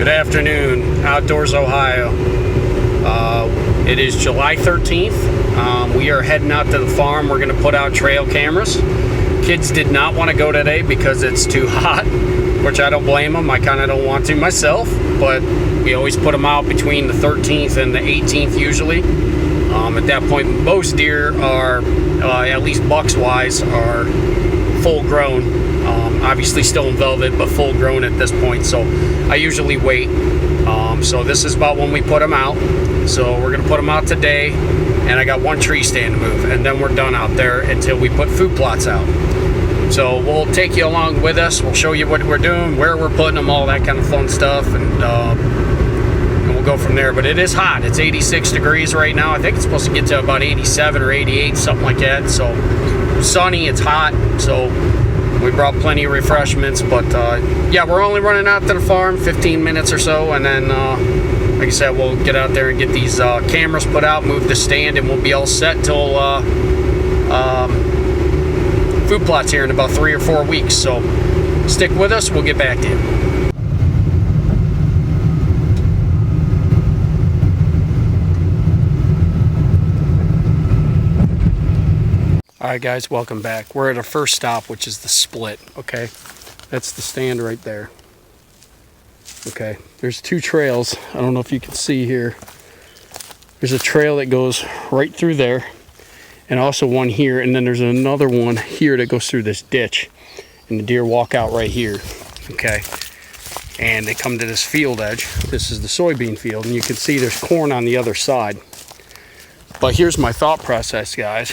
Good afternoon, Outdoors Ohio. It is July 13th. We are heading out to the farm. We're going to put out trail cameras. Kids did not want to go today because it's too hot, which I don't blame them. I kind of don't want to myself, but we always put them out between the 13th and the 18th usually. At that point, most deer are, at least bucks wise, are full grown. Obviously still in velvet, but full grown at this point, so I usually wait. So this is about when we put them out. So we're gonna put them out today, and I got one tree stand to move, and then we're done out there until we put food plots out. So we'll take you along with us. We'll show you what we're doing, where we're putting them, all that kind of fun stuff, and we'll go from there. But it is hot. It's 86 degrees right now. I think it's supposed to get to about 87 or 88, something like that. So sunny, it's hot, so we brought plenty of refreshments. But yeah, we're only running out to the farm 15 minutes or so, and then like I said, we'll get out there and get these cameras put out, move the stand, and we'll be all set till food plots here in about 3 or 4 weeks. So stick with us, we'll get back to you. Alright guys, welcome back. We're at our first stop, which is the split, okay? That's the stand right there. Okay, there's two trails. I don't know if you can see here. There's a trail that goes right through there, and also one here, and then there's another one here that goes through this ditch, and the deer walk out right here, okay? And they come to this field edge. This is the soybean field, and you can see there's corn on the other side. But here's my thought process, guys,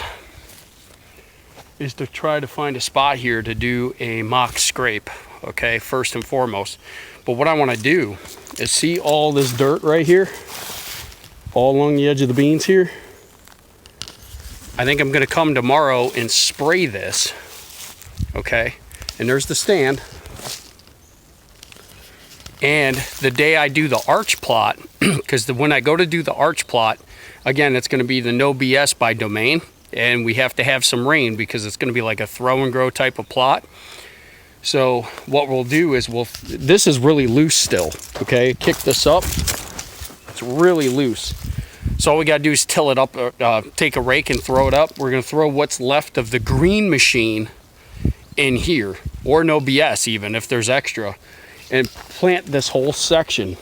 is to try to find a spot here to do a mock scrape, okay, first and foremost. But what I want to do is see all this dirt right here, all along the edge of the beans here. I think I'm going to come tomorrow and spray this, okay? And there's the stand. And the day I do the arch plot, because when I go to do the arch plot, again, it's going to be the No BS by Domain. And we have to have some rain because it's going to be like a throw and grow type of plot. So what we'll do is this is really loose still, okay? Kick this up, it's really loose. So all we got to do is till it up, take a rake and throw it up. We're going to throw what's left of the green machine in here, or No BS even if there's extra, and plant this whole section.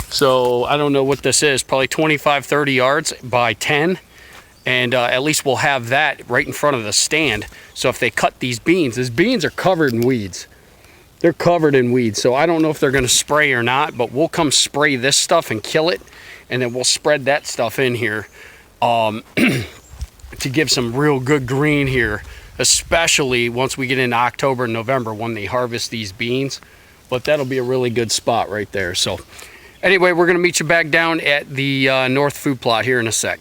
So I don't know what this is, probably 25, 30 yards by 10. And at least we'll have that right in front of the stand. So if they cut these beans are covered in weeds. They're covered in weeds. So I don't know if they're going to spray or not, but we'll come spray this stuff and kill it. And then we'll spread that stuff in here to give some real good green here, especially once we get into October and November when they harvest these beans. But that'll be a really good spot right there. So anyway, we're going to meet you back down at the North Food Plot here in a sec.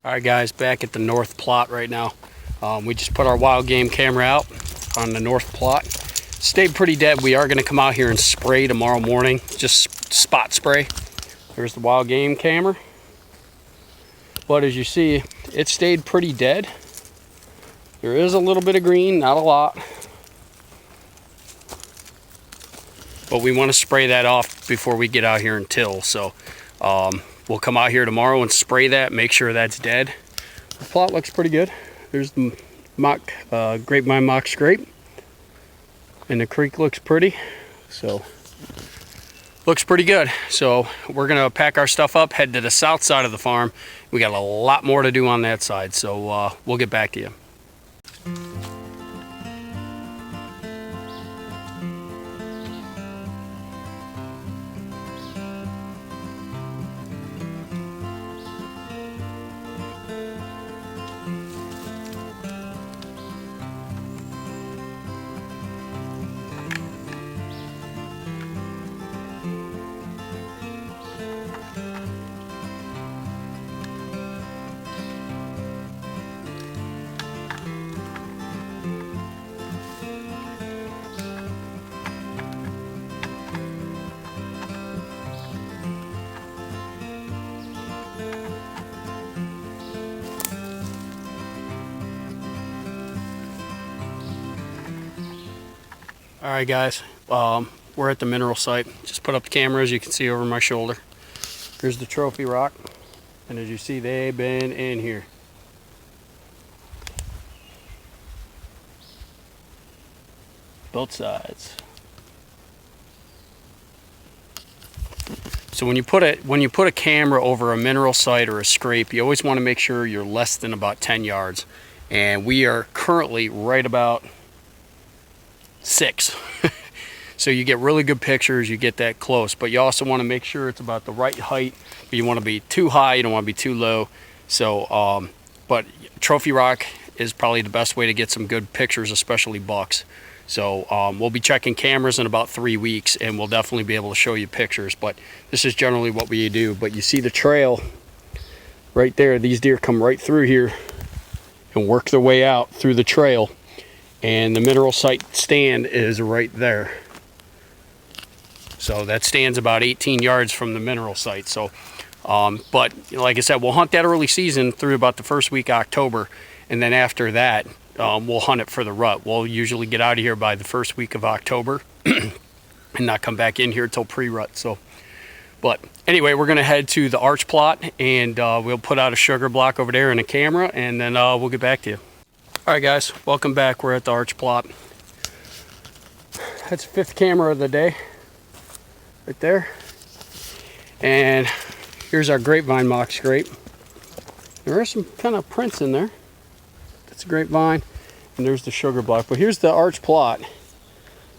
Alright guys, back at the North Plot right now. We just put our wild game camera out on the North Plot. Stayed pretty dead. We are going to come out here and spray tomorrow morning. Just spot spray. There's the wild game camera. But as you see, it stayed pretty dead. There is a little bit of green, not a lot. But we want to spray that off before we get out here and till. So we'll come out here tomorrow and spray that, make sure that's dead. The plot looks pretty good. There's the grapevine mock scrape. And the creek looks pretty. So, looks pretty good. So, we're going to pack our stuff up, head to the south side of the farm. We got a lot more to do on that side. So, we'll get back to you. All right, guys, we're at the mineral site. Just put up the camera, as you can see over my shoulder. Here's the trophy rock, and as you see, they've been in here. Both sides. So when you put a camera over a mineral site or a scrape, you always want to make sure you're less than about 10 yards. And we are currently right about 6. So you get really good pictures, you get that close, but you also want to make sure it's about the right height. You want to be too high, you don't want to be too low. So, but trophy rock is probably the best way to get some good pictures, especially bucks. So we'll be checking cameras in about 3 weeks, and we'll definitely be able to show you pictures, but this is generally what we do. But you see the trail right there. These deer come right through here and work their way out through the trail, and the mineral site stand is right there. So that stands about 18 yards from the mineral site. So but like I said, we'll hunt that early season through about the first week of October, and then after that we'll hunt it for the rut. We'll usually get out of here by the first week of October and not come back in here till pre-rut. So, but anyway, we're gonna head to the arch plot, and we'll put out a sugar block over there and a camera, and then we'll get back to you. All right, guys, welcome back. We're at the arch plot. That's the 5th camera of the day right there. And here's our grapevine mock scrape. There are some kind of prints in there. That's a grapevine, and there's the sugar block. But here's the arch plot.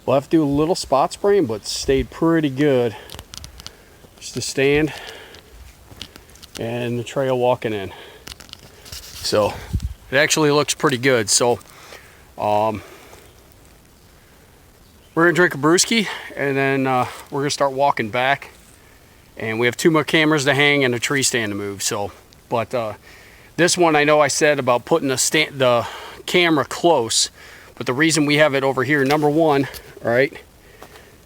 We'll have to do a little spot spraying, but stayed pretty good. Just the stand and the trail walking in. So it actually looks pretty good. So we're gonna drink a brewski, and then we're gonna start walking back. And we have 2 more cameras to hang and a tree stand to move. So, but this one, I know I said about putting the camera close, but the reason we have it over here, number one, all right,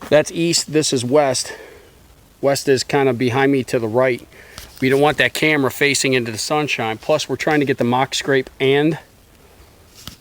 that's east, this is west. West is kind of behind me to the right. We don't want that camera facing into the sunshine. Plus, we're trying to get the mock scrape and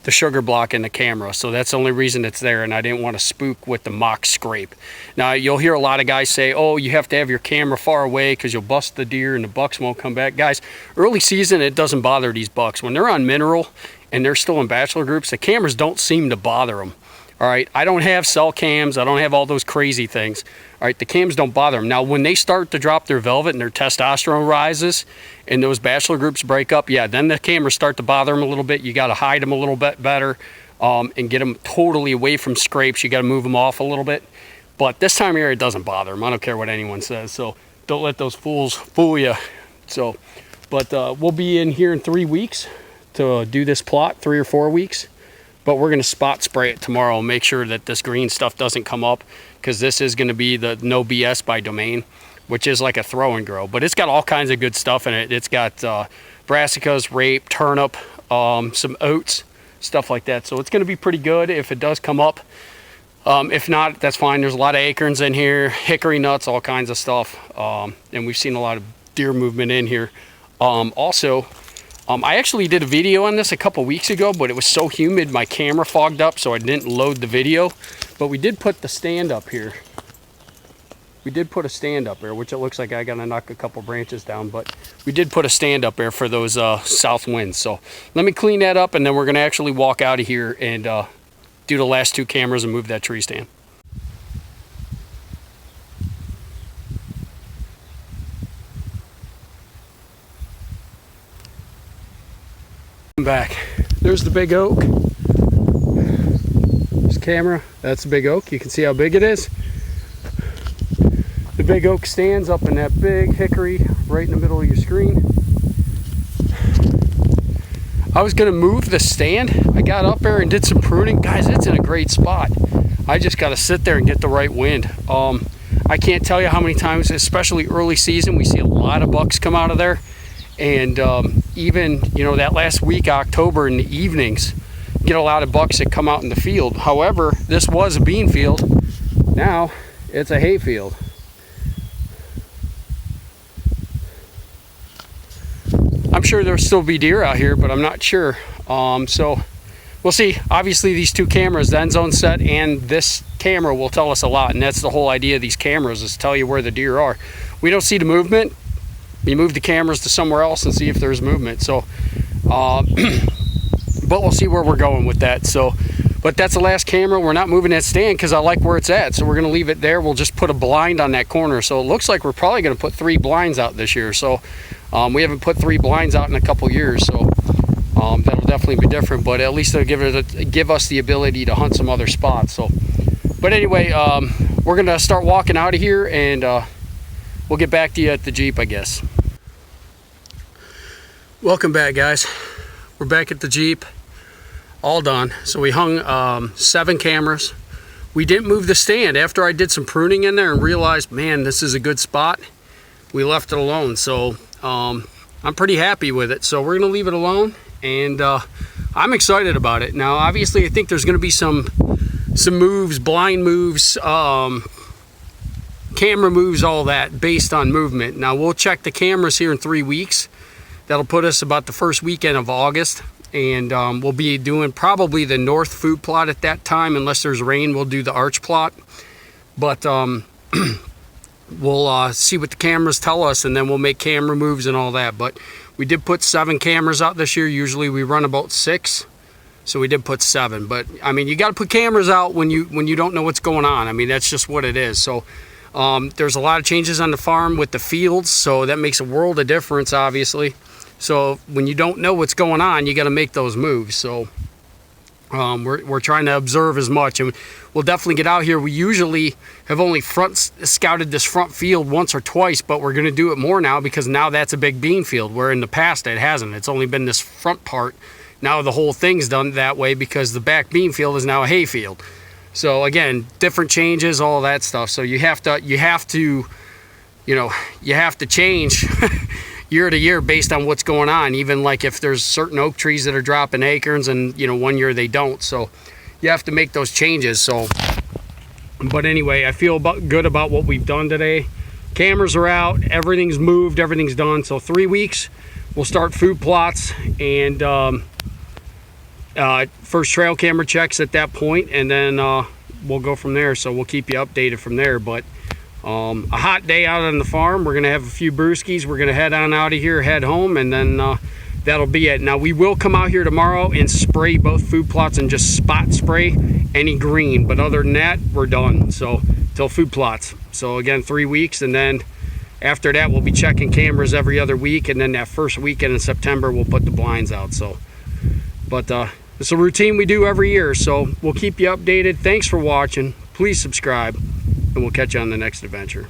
the sugar block in the camera, so that's the only reason it's there, and I didn't want to spook with the mock scrape. Now you'll hear a lot of guys say, oh, you have to have your camera far away because you'll bust the deer and the bucks won't come back. Guys, early season, it doesn't bother these bucks. When they're on mineral and they're still in bachelor groups, the cameras don't seem to bother them. All right, I don't have cell cams, I don't have all those crazy things. All right, the cams don't bother them. Now when they start to drop their velvet and their testosterone rises and those bachelor groups break up, yeah, then the cameras start to bother them a little bit. You got to hide them a little bit better and get them totally away from scrapes. You got to move them off a little bit. But this time of year, it doesn't bother them. I don't care what anyone says. So don't let those fools fool you. So, but we'll be in here in 3 weeks to do this plot, 3 or 4 weeks. But we're going to spot spray it tomorrow and make sure that this green stuff doesn't come up, because this is going to be the No BS by Domain, which is like a throw and grow. But it's got all kinds of good stuff in it. It's got brassicas, rape, turnip, some oats, stuff like that. So it's going to be pretty good if it does come up. If not, that's fine. There's a lot of acorns in here, hickory nuts, all kinds of stuff. And we've seen a lot of deer movement in here. Also, I actually did a video on this a couple weeks ago, but it was so humid my camera fogged up, so I didn't load the video. But we did put the stand up here. We did put a stand up there, which it looks like I gotta knock a couple branches down, but we did put a stand up there for those south winds. So let me clean that up, and then we're gonna actually walk out of here and do the last 2 cameras and move that tree stand. Back. There's the big oak. This camera, that's the big oak. You can see how big it is. The big oak stands up in that big hickory right in the middle of your screen. I was gonna move the stand. I got up there and did some pruning. Guys, it's in a great spot. I just gotta sit there and get the right wind. I can't tell you how many times, especially early season, we see a lot of bucks come out of there. And even, you know, that last week, October, in the evenings, get a lot of bucks that come out in the field. However, this was a bean field. Now it's a hay field. I'm sure there'll still be deer out here, but I'm not sure. So we'll see. Obviously these two cameras, the end zone set and this camera, will tell us a lot, and that's the whole idea of these cameras, is tell you where the deer are. We don't see the movement, we move the cameras to somewhere else and see if there's movement. So but we'll see where we're going with that. So, but that's the last camera. We're not moving that stand because I like where it's at, so we're going to leave it there. We'll just put a blind on that corner. So it looks like we're probably going to put 3 blinds out this year. So we haven't put 3 blinds out in a couple years, so that'll definitely be different, but at least it'll give us the ability to hunt some other spots. So, but anyway, we're going to start walking out of here, and we'll get back to you at the Jeep, I guess. Welcome back, guys. We're back at the Jeep, all done. So we hung 7 cameras. We didn't move the stand. After I did some pruning in there and realized, man, this is a good spot, we left it alone. So I'm pretty happy with it. So we're gonna leave it alone, and I'm excited about it. Now, obviously, I think there's gonna be some moves, blind moves, camera moves, all that based on movement. Now we'll check the cameras here in 3 weeks. That'll put us about the first weekend of August, and we'll be doing probably the north food plot at that time. Unless there's rain, we'll do the arch plot. But we'll see what the cameras tell us, and then we'll make camera moves and all that. But we did put 7 cameras out this year. Usually we run about 6, so we did put 7. But I mean, you got to put cameras out when you don't know what's going on. I mean, that's just what it is. So there's a lot of changes on the farm with the fields, so that makes a world of difference, obviously. So when you don't know what's going on, you got to make those moves. So we're trying to observe as much, and we'll definitely get out here. We usually have only scouted this front field once or twice, but we're going to do it more now because now that's a big bean field, where in the past it hasn't. It's only been this front part. Now the whole thing's done that way because the back bean field is now a hay field. So again, different changes, all that stuff. So you have to change year to year based on what's going on. Even like if there's certain oak trees that are dropping acorns, and one year they don't, so you have to make those changes. So, but anyway, I feel good about what we've done today. Cameras are out, everything's moved, everything's done. So 3 weeks we'll start food plots and first trail camera checks at that point, and then we'll go from there. So we'll keep you updated from there. But a hot day out on the farm. We're gonna have a few brewskis. We're gonna head on out of here, head home, and then that'll be it. Now we will come out here tomorrow and spray both food plots and just spot spray any green, but other than that, we're done. So till food plots. So again, 3 weeks, and then after that we'll be checking cameras every other week, and then that first weekend in September we'll put the blinds out. So, but it's a routine we do every year, so we'll keep you updated. Thanks for watching. Please subscribe, and we'll catch you on the next adventure.